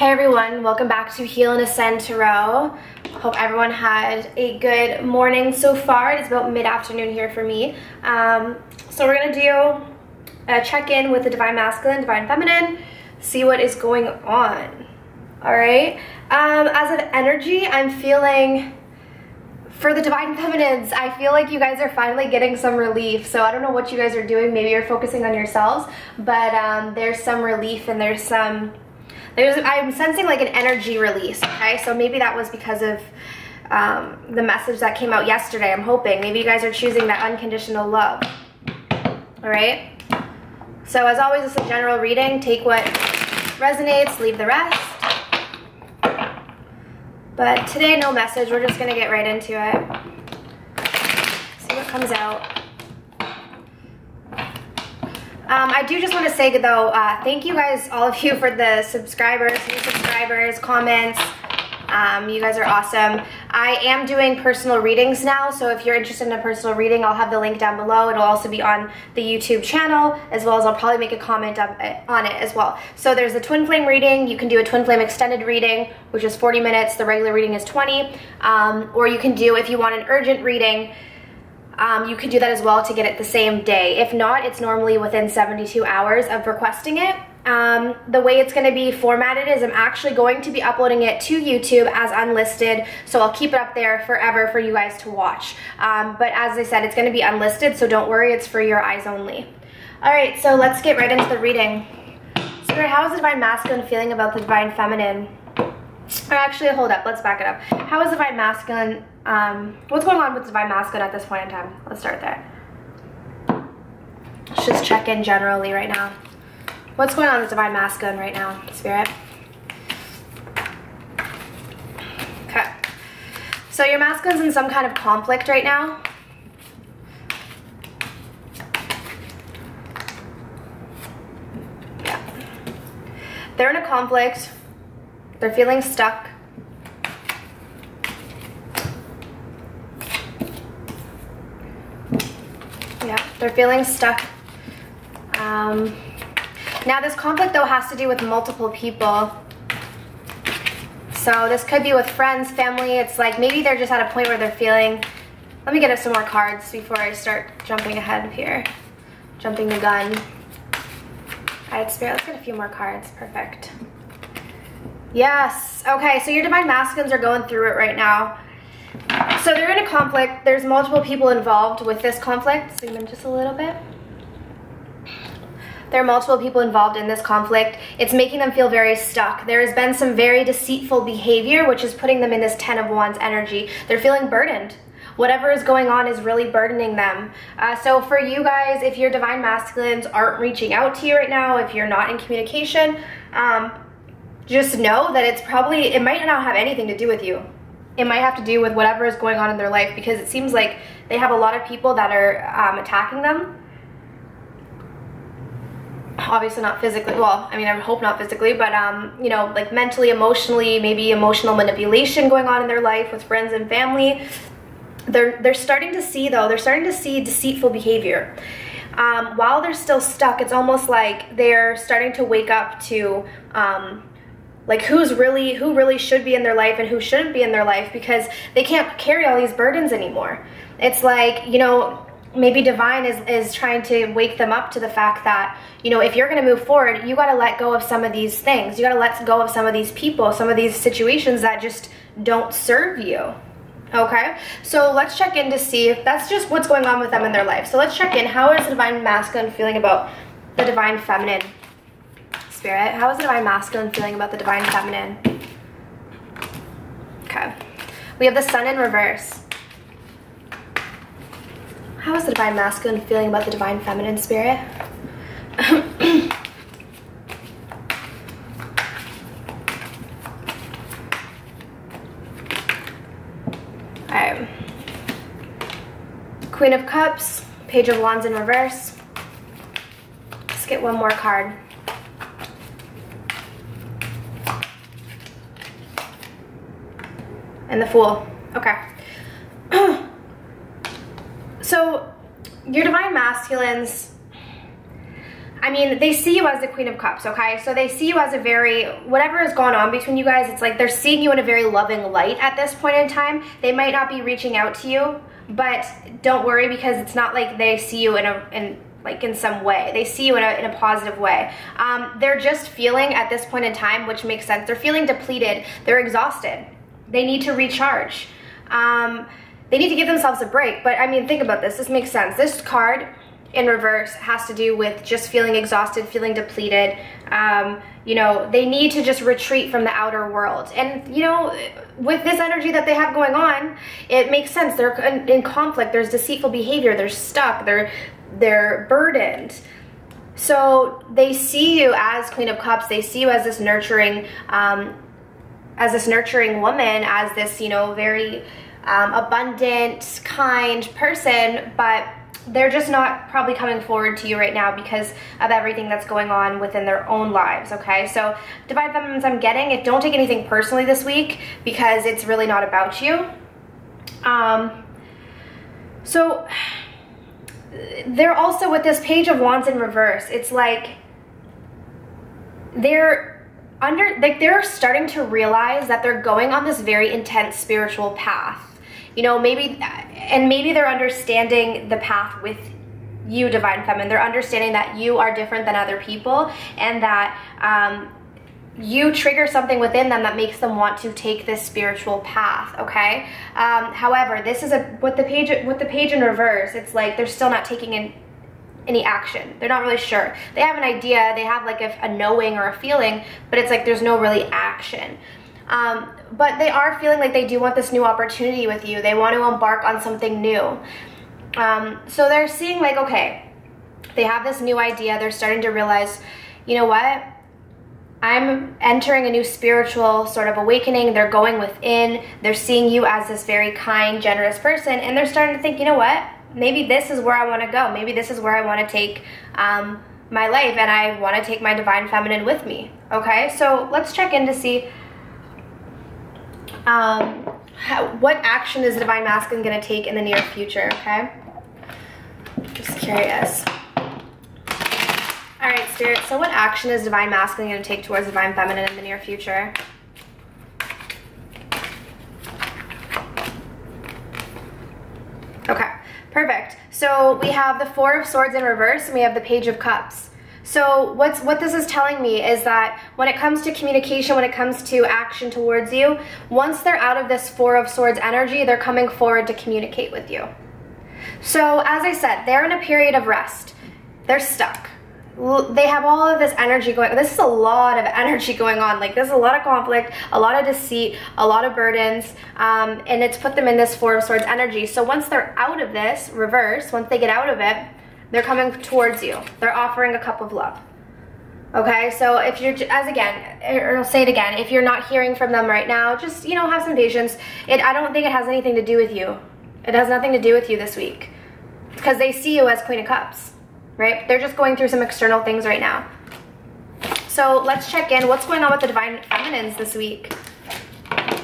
Hey everyone, welcome back to Heal and Ascend Tarot. Hope everyone had a good morning so far. It's about mid-afternoon here for me. So we're gonna do a check-in with the Divine Masculine, Divine Feminine, see what is going on. All right. As of energy, I'm feeling, for the Divine Feminines, I feel like you guys are finally getting some relief. So I don't know what you guys are doing. Maybe you're focusing on yourselves, but there's some relief and I'm sensing like an energy release, okay? So maybe that was because of the message that came out yesterday, I'm hoping. Maybe you guys are choosing that unconditional love, all right? So as always, it's a general reading. Take what resonates, leave the rest. But today, no message. We're just gonna get right into it. See what comes out. I do just want to say though, thank you guys, all of you, for the subscribers, new subscribers, comments. You guys are awesome. I am doing personal readings now, so if you're interested in a personal reading, I'll have the link down below. It'll also be on the YouTube channel, as well as I'll probably make a comment on it as well. So there's a twin flame reading. You can do a twin flame extended reading, which is 40 minutes. The regular reading is 20. Or you can do, if you want an urgent reading, you can do that as well to get it the same day. If not, it's normally within 72 hours of requesting it. The way it's going to be formatted is I'm actually going to be uploading it to YouTube as unlisted, so I'll keep it up there forever for you guys to watch. But as I said, it's going to be unlisted, so don't worry, it's for your eyes only. Alright, so let's get right into the reading. So how is the Divine Masculine feeling about the Divine Feminine? Or actually, hold up, let's back it up. How is the Divine Masculine, what's going on with the Divine Masculine at this point in time? Let's start there. Let's just check in generally right now. What's going on with the Divine Masculine right now, Spirit? Okay. So your masculine's in some kind of conflict right now. Yeah. They're in a conflict. They're feeling stuck. Yeah, they're feeling stuck. Now this conflict though has to do with multiple people. So this could be with friends, family. It's like maybe they're just at a point where they're feeling, let me get us some more cards before I start jumping ahead here. Jumping the gun. Alright, Spirit, let's get a few more cards. Perfect. Yes. Okay, so your Divine Masculines are going through it right now. So they're in a conflict. There's multiple people involved with this conflict. Zoom in just a little bit. There are multiple people involved in this conflict. It's making them feel very stuck. There has been some very deceitful behavior, which is putting them in this 10 of Wands energy. They're feeling burdened. Whatever is going on is really burdening them. So for you guys, if your Divine Masculines aren't reaching out to you right now, if you're not in communication, just know that it might not have anything to do with you. It might have to do with whatever is going on in their life, because it seems like they have a lot of people that are attacking them. Obviously not physically, well, I mean, I hope not physically, but you know, like mentally, emotionally, maybe emotional manipulation going on in their life with friends and family. They're starting to see deceitful behavior. While they're still stuck, it's almost like they're starting to wake up to like who really should be in their life and who shouldn't be in their life, because they can't carry all these burdens anymore. It's like, you know, maybe Divine is trying to wake them up to the fact that, you know, if you're going to move forward, you got to let go of some of these things. You got to let go of some of these people, some of these situations that just don't serve you. Okay, so let's check in to see if that's just what's going on with them in their life. So let's check in. How is the Divine Masculine feeling about the Divine Feminine? Spirit, how is the Divine Masculine feeling about the Divine Feminine? Okay, we have the Sun in reverse. How is the Divine Masculine feeling about the Divine Feminine, Spirit? Alright. Queen of Cups, Page of Wands in reverse. Let's get one more card. And the Fool. Okay. So your Divine Masculines, I mean, they see you as the Queen of Cups, okay? So they see you as a very, whatever has gone on between you guys, it's like they're seeing you in a very loving light at this point in time. They might not be reaching out to you, but don't worry, because it's not like they see you in some way. They see you in a positive way. They're just feeling at this point in time, which makes sense. They're feeling depleted. They're exhausted. They need to recharge. They need to give themselves a break. But I mean, think about this. This makes sense. This card in reverse has to do with just feeling exhausted, feeling depleted. You know, they need to just retreat from the outer world. And, you know, with this energy that they have going on, it makes sense. They're in conflict. There's deceitful behavior. They're stuck. They're burdened. So they see you as Queen of Cups. They see you as this nurturing woman, as this, you know, very abundant, kind person, but they're just not probably coming forward to you right now because of everything that's going on within their own lives, okay? So Divine Feminines, I'm getting, don't take anything personally this week because it's really not about you. So they're also with this Page of Wands in reverse. It's like they're starting to realize that they're going on this very intense spiritual path. You know, maybe they're understanding the path with you, Divine Feminine. They're understanding that you are different than other people, and that you trigger something within them that makes them want to take this spiritual path, okay? However, this is with the page in reverse, it's like they're still not taking any action. They're not really sure. They have an idea, they have like a knowing or a feeling, but it's like there's no really action. But they are feeling like they do want this new opportunity with you. They want to embark on something new. So they're seeing like, okay, they have this new idea. They're starting to realize, you know what? I'm entering a new spiritual sort of awakening. They're going within. They're seeing you as this very kind, generous person. And they're starting to think, you know what? Maybe this is where I want to go. Maybe this is where I want to take my life. And I want to take my Divine Feminine with me. Okay? So let's check in to see what action is Divine Masculine going to take in the near future, okay? Just curious. All right, Spirit, so what action is Divine Masculine going to take towards Divine Feminine in the near future? Okay, perfect. So we have the Four of Swords in reverse, and we have the Page of Cups. So what this is telling me is that when it comes to communication, when it comes to action towards you, once they're out of this Four of Swords energy, they're coming forward to communicate with you. So as I said, they're in a period of rest. They're stuck. They have all of this energy going. This is a lot of energy going on. Like, there's a lot of conflict, a lot of deceit, a lot of burdens, and it's put them in this Four of Swords energy. So once they're out of this reverse, once they get out of it, they're coming towards you. They're offering a cup of love. Okay, so if you're, I'll say it again, if you're not hearing from them right now, just, you know, have some patience. I don't think it has anything to do with you. It has nothing to do with you this week. Because they see you as Queen of Cups, right? They're just going through some external things right now. So let's check in. What's going on with the Divine Feminines this week?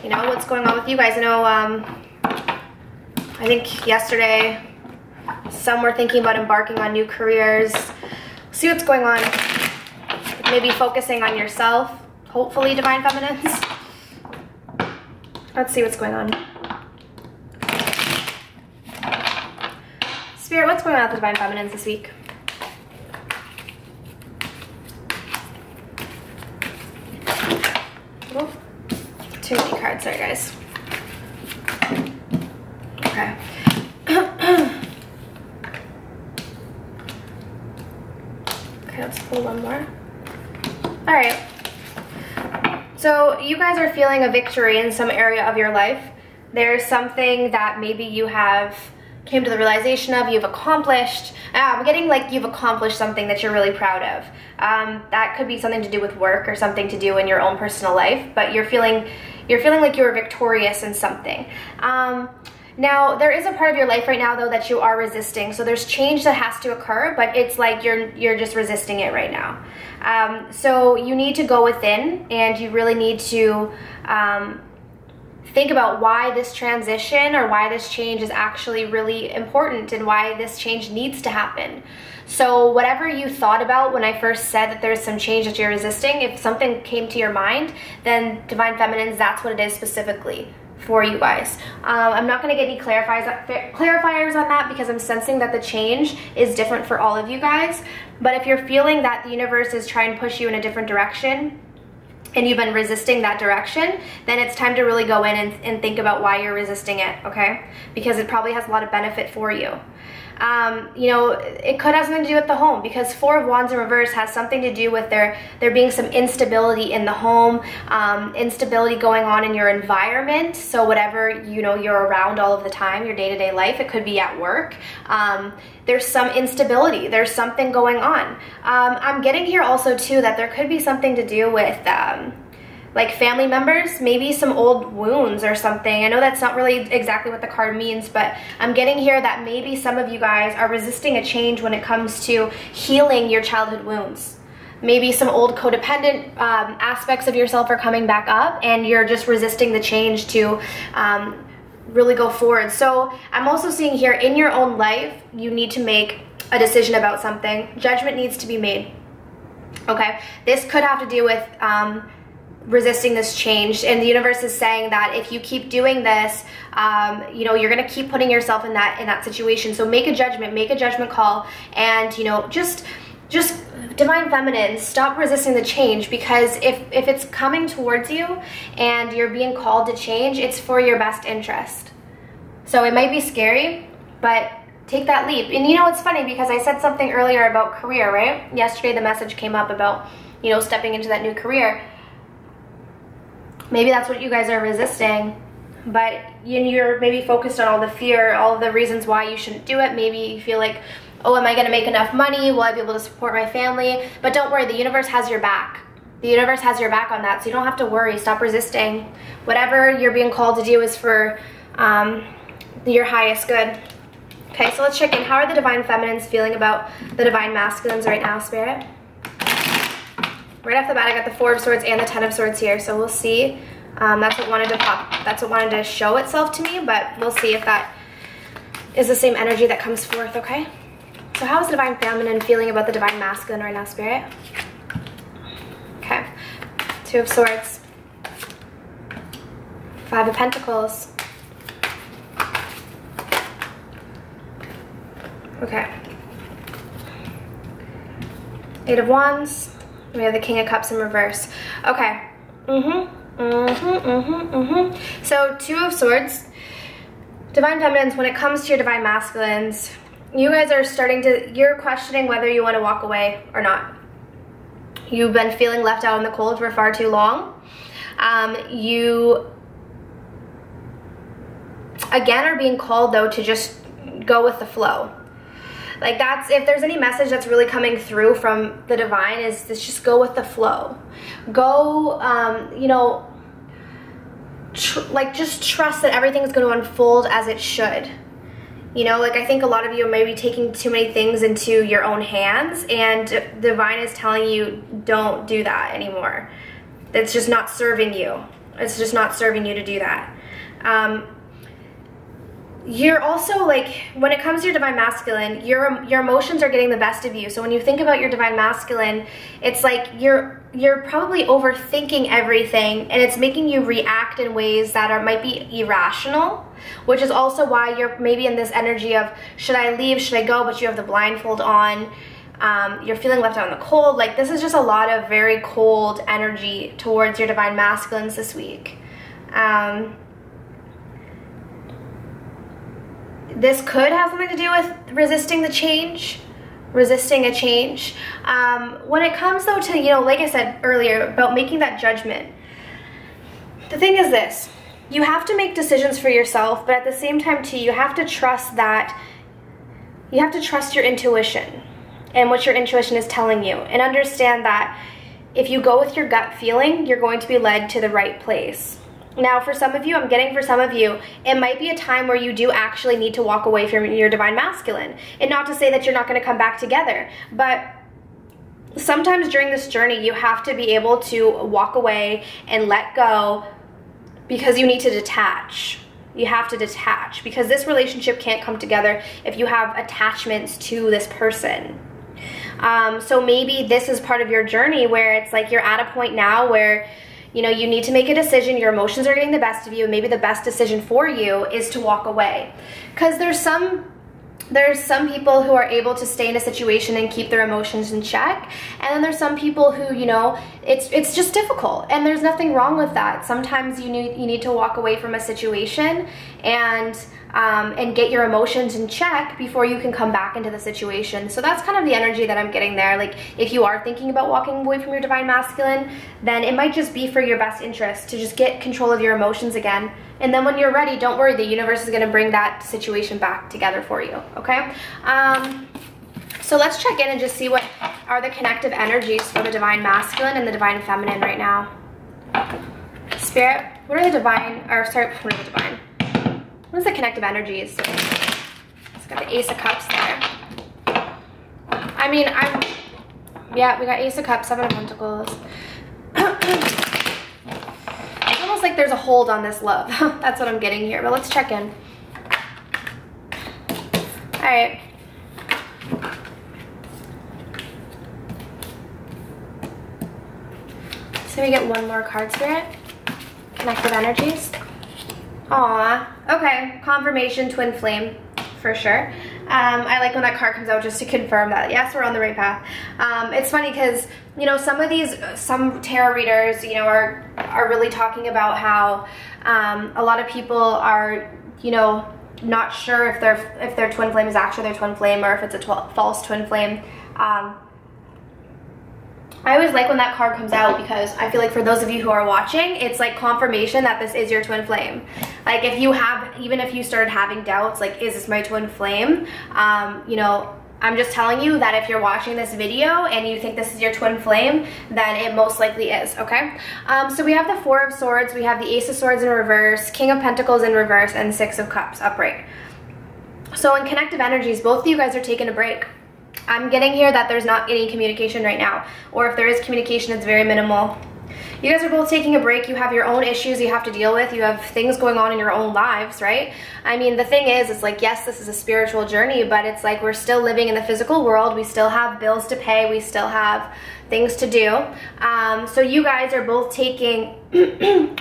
You know, what's going on with you guys? I know, I think yesterday, some were thinking about embarking on new careers. See what's going on. Maybe focusing on yourself. Hopefully, Divine Feminines. Let's see what's going on. Spirit, what's going on with the Divine Feminines this week? Oh, too many cards. Sorry, guys. Okay. Okay, let's pull one more. All right. So you guys are feeling a victory in some area of your life. There's something that maybe you have came to the realization of, you've accomplished. I'm getting like you've accomplished something that you're really proud of. That could be something to do with work or something to do in your own personal life, but you're feeling like you're victorious in something. Now, there is a part of your life right now, though, that you are resisting. So there's change that has to occur, but it's like you're just resisting it right now. So you need to go within, and you really need to think about why this transition or why this change is actually really important and why this change needs to happen. So whatever you thought about when I first said that there's some change that you're resisting, if something came to your mind, then Divine Feminines, that's what it is specifically for you guys. I'm not going to get any clarifiers on that because I'm sensing that the change is different for all of you guys. But if you're feeling that the universe is trying to push you in a different direction and you've been resisting that direction, then it's time to really go in and think about why you're resisting it, okay? Because it probably has a lot of benefit for you. You know, it could have something to do with the home, because Four of Wands in reverse has something to do with there being some instability in the home, instability going on in your environment. So whatever, you know, you're around all of the time, your day-to-day life, it could be at work. There's some instability, there's something going on. I'm getting here also too that there could be something to do with like family members, maybe some old wounds or something. I know that's not really exactly what the card means, but I'm getting here that maybe some of you guys are resisting a change when it comes to healing your childhood wounds. Maybe some old codependent aspects of yourself are coming back up and you're just resisting the change to really go forward. So I'm also seeing here in your own life, you need to make a decision about something. Judgment needs to be made, okay? This could have to do with resisting this change, and the universe is saying that if you keep doing this, you know, you're gonna keep putting yourself in that situation. So make a judgment call, and you know, just Divine Feminine, stop resisting the change, because if it's coming towards you and you're being called to change, it's for your best interest. So it might be scary, but take that leap. And you know, it's funny because I said something earlier about career, right? Yesterday the message came up about, you know, stepping into that new career. Maybe that's what you guys are resisting, but you're maybe focused on all the fear, all the reasons why you shouldn't do it. Maybe you feel like, oh, am I going to make enough money? Will I be able to support my family? But don't worry, the universe has your back. The universe has your back on that, so you don't have to worry. Stop resisting. Whatever you're being called to do is for your highest good. Okay, so let's check in. How are the Divine Feminines feeling about the Divine Masculines right now, Spirit? Right off the bat, I got the Four of Swords and the Ten of Swords here, so we'll see. That's what wanted to pop. That's what wanted to show itself to me, but we'll see if that is the same energy that comes forth, okay? So how is the Divine Feminine feeling about the Divine Masculine right now, Spirit? Okay. Two of Swords. Five of Pentacles. Okay. Eight of Wands. We have the King of Cups in reverse. Okay. So Two of Swords. Divine Feminines, when it comes to your Divine Masculines, you guys are you're questioning whether you want to walk away or not. You've been feeling left out in the cold for far too long. You, again, are being called, though, to just go with the flow. Like, that's, if there's any message that's really coming through from the Divine, is this: just go with the flow. Go, you know, just trust that everything's going to unfold as it should. You know, like, I think a lot of you may be taking too many things into your own hands, and Divine is telling you, don't do that anymore. It's just not serving you. It's just not serving you to do that. You're also, like, when it comes to your Divine Masculine, your emotions are getting the best of you. So when you think about your Divine Masculine, it's like you're probably overthinking everything, and it's making you react in ways that might be irrational, which is also why you're maybe in this energy of, should I leave, should I go, but you have the blindfold on. You're feeling left out in the cold. Like, this is just a lot of very cold energy towards your Divine Masculines this week. This could have something to do with resisting the change, resisting a change. When it comes, though, to, you know, like I said earlier, about making that judgment, the thing is this: you have to make decisions for yourself, but at the same time, too, you have to trust your intuition and what your intuition is telling you, and understand that if you go with your gut feeling, you're going to be led to the right place. Now, for some of you, I'm getting for some of you, it might be a time where you do actually need to walk away from your Divine Masculine. And not to say that you're not going to come back together, but sometimes during this journey, you have to be able to walk away and let go because you need to detach. You have to detach because this relationship can't come together if you have attachments to this person. So maybe this is part of your journey where it's like you're at a point now where, you know, you need to make a decision. Your emotions are getting the best of you. Maybe the best decision for you is to walk away. Because there's some people who are able to stay in a situation and keep their emotions in check, and then there's some people who, you know, it's just difficult, and there's nothing wrong with that. Sometimes you need to walk away from a situation and get your emotions in check before you can come back into the situation. So that's kind of the energy that I'm getting there. Like, if you are thinking about walking away from your divine masculine, then it might just be for your best interest to just get control of your emotions again. And then when you're ready, don't worry, the universe is gonna bring that situation back together for you, okay? So let's check in and just see what are the connective energies for the divine masculine and the divine feminine right now. Spirit, what are the divine, or sorry, what are the divine? What is the connective energies? It's got the Ace of Cups there. I mean, yeah, we got Ace of Cups, Seven of Pentacles. It's almost like there's a hold on this love. That's what I'm getting here, but let's check in. All right. So we get one more card, Spirit. Connective energies. Aw, okay, confirmation, twin flame, for sure. I like when that card comes out just to confirm that, yes, we're on the right path. It's funny because, you know, some tarot readers, you know, are really talking about how a lot of people are, you know, not sure if their twin flame is actually their twin flame or if it's a false twin flame. I always like when that card comes out because I feel like for those of you who are watching, it's like confirmation that this is your twin flame. Like, if you have, even if you started having doubts, like, is this my twin flame? You know, I'm just telling you that if you're watching this video and you think this is your twin flame, then it most likely is, okay? So we have the Four of Swords, we have the Ace of Swords in reverse, King of Pentacles in reverse, and Six of Cups upright. So in connective energies, both of you guys are taking a break. I'm getting here that there's not any communication right now, or if there is communication, it's very minimal. You guys are both taking a break. You have your own issues you have to deal with. You have things going on in your own lives, right? I mean, the thing is, it's like, yes, this is a spiritual journey, but it's like we're still living in the physical world. We still have bills to pay. We still have things to do. So you guys are both taking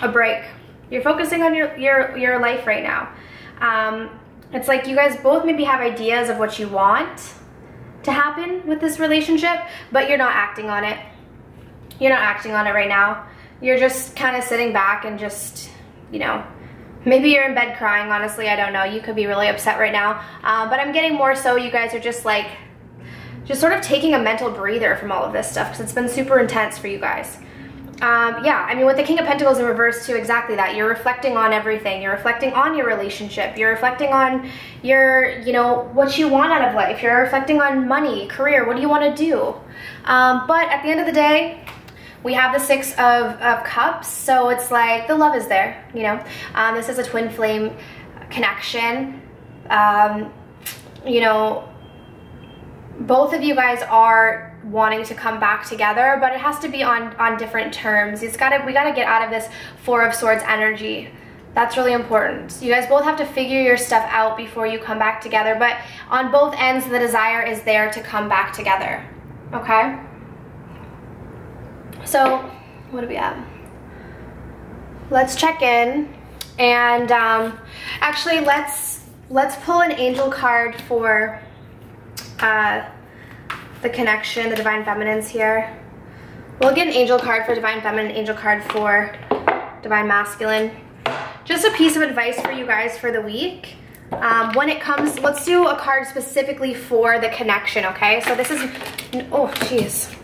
a break. You're focusing on your life right now. It's like you guys both maybe have ideas of what you want to happen with this relationship, but you're not acting on it. You're not acting on it right now. You're just kind of sitting back and just, you know, maybe you're in bed crying, honestly, I don't know. You could be really upset right now. But I'm getting more so you guys are just like, just sort of taking a mental breather from all of this stuff because it's been super intense for you guys. Yeah, I mean, with the King of Pentacles in reverse too, exactly that. You're reflecting on everything. You're reflecting on your relationship. You're reflecting on your, you know, what you want out of life. You're reflecting on money, career, what do you want to do? But at the end of the day, we have the Six of Cups, so it's like the love is there, you know. This is a twin flame connection. You know, both of you guys are wanting to come back together, but it has to be on different terms. We gotta get out of this Four of Swords energy. That's really important. You guys both have to figure your stuff out before you come back together, but on both ends, the desire is there to come back together, okay? So, what do we have? Let's check in, and actually, let's pull an angel card for the connection, the divine feminines here. We'll get an angel card for divine feminine, angel card for divine masculine. Just a piece of advice for you guys for the week. When it comes, let's do a card specifically for the connection, okay? So this is, oh, jeez.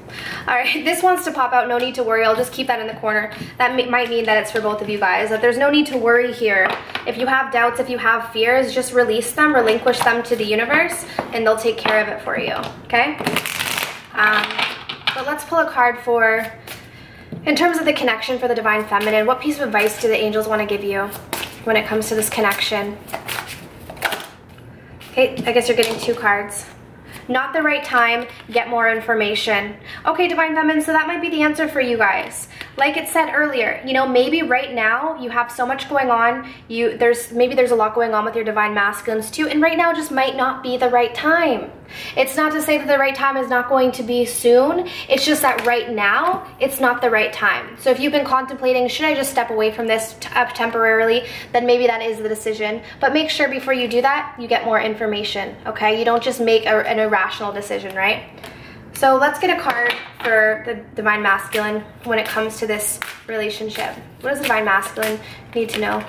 All right, this wants to pop out, no need to worry. I'll just keep that in the corner. That might mean that it's for both of you guys, that there's no need to worry here. If you have doubts, if you have fears, just release them, relinquish them to the universe, and they'll take care of it for you, okay? But let's pull a card for, in terms of the connection for the divine feminine, what piece of advice do the angels want to give you when it comes to this connection? Okay, I guess you're getting two cards. Not the right time, get more information. Okay, divine feminine, so that might be the answer for you guys. like it said earlier, you know, maybe right now you have so much going on, maybe there's a lot going on with your divine masculines too, and right now just might not be the right time. It's not to say that the right time is not going to be soon, it's just that right now it's not the right time. So if you've been contemplating, should I just step away from this temporarily, then maybe that is the decision. But make sure before you do that, you get more information, okay? You don't just make an irrational decision, right? So let's get a card for the divine masculine when it comes to this relationship. What does the divine masculine need to know?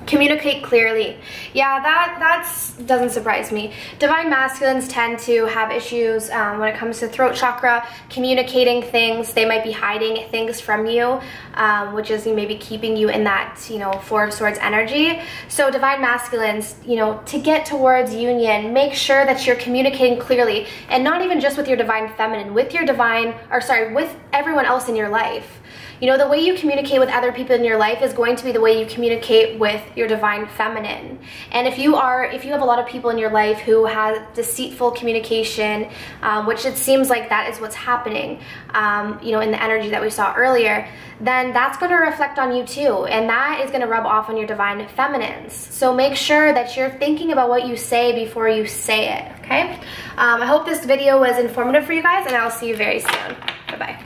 Communicate clearly. Yeah, that doesn't surprise me. Divine masculines tend to have issues when it comes to throat chakra, communicating things. They might be hiding things from you, which is maybe keeping you in that, you know, Four of Swords energy. So divine masculines, you know, to get towards union, make sure that you're communicating clearly, and not even just with your divine feminine, with your divine, or sorry, with everyone else in your life. You know, the way you communicate with other people in your life is going to be the way you communicate with your divine feminine. And if you have a lot of people in your life who have deceitful communication, which it seems like that is what's happening, you know, in the energy that we saw earlier, then that's going to reflect on you too. And that is going to rub off on your divine feminines. So make sure that you're thinking about what you say before you say it, okay? I hope this video was informative for you guys, and I'll see you very soon. Bye-bye.